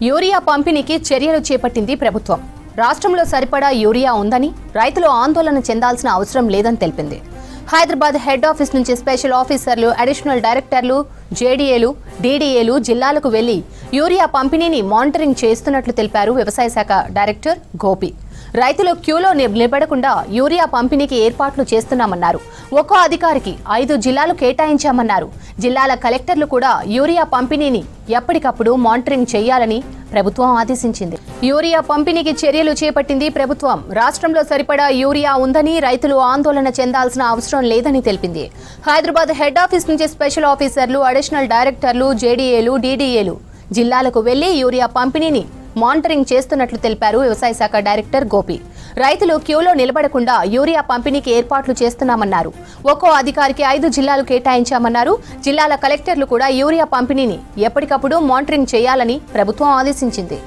Urea పంపిణీకి చర్యలు చేపట్టింది ప్రభుత్వం. రాష్ట్రంలో సరిపడా యూరియా ఉందని, రైతులు ఆందోళన చెందాల్సిన అవసరం లేదని తెలిపింది. హైదరాబాద్ హెడ్ ఆఫీస్ నుంచి స్పెషల్ ఆఫీసర్లు, అడిషనల్ డైరెక్టర్లు, జేడీఏలు, డీడీఏలు జిల్లాలకు వెళ్లి యూరియా పంపిణీని మానిటరింగ్ చేస్తున్నట్లు తెలిపారు వ్యవసాయ శాఖ డైరెక్టర్ గోపి. రైతులు క్యూలో నిలబడకుండా యూరియా పంపిణీకి ఏర్పాట్లు చేస్తున్నామన్నారు. ఒక్కో అధికారికి 5 జిల్లాలు కేటాయించామన్నారు. జిల్లాల కలెక్టర్లు కూడా యూరియా పంపిణీని ఎప్పటికప్పుడు మానిటరింగ్ చేయాలని ప్రభుత్వం ఆదేశించింది. యూరియా పంపిణీకి చర్యలు చేపట్టింది ప్రభుత్వం. రాష్ట్రంలో సరిపడా యూరియా ఉందని, రైతులు ఆందోళన చెందాల్సిన అవసరం లేదని తెలిపింది. హైదరాబాద్ హెడ్ ఆఫీస్ నుంచి స్పెషల్ ఆఫీసర్లు, అడిషనల్ డైరెక్టర్లు, జేడీఏలు, డీడీఏలు జిల్లాలకు వెళ్లి యూరియా పంపిణీని మానిటరింగ్ చేస్తున్నట్లు తెలిపారు వ్యవసాయ శాఖ డైరెక్టర్ గోపి. రైతులు క్యూలో నిలబడకుండా యూరియా పంపిణీకి ఏర్పాట్లు చేస్తున్నామన్నారు. ఒక్కో అధికారికి 5 జిల్లాలు కేటాయించామన్నారు. జిల్లాల కలెక్టర్లు కూడా యూరియా పంపిణీని ఎప్పటికప్పుడు మానిటరింగ్ చేయాలని ప్రభుత్వం ఆదేశించింది.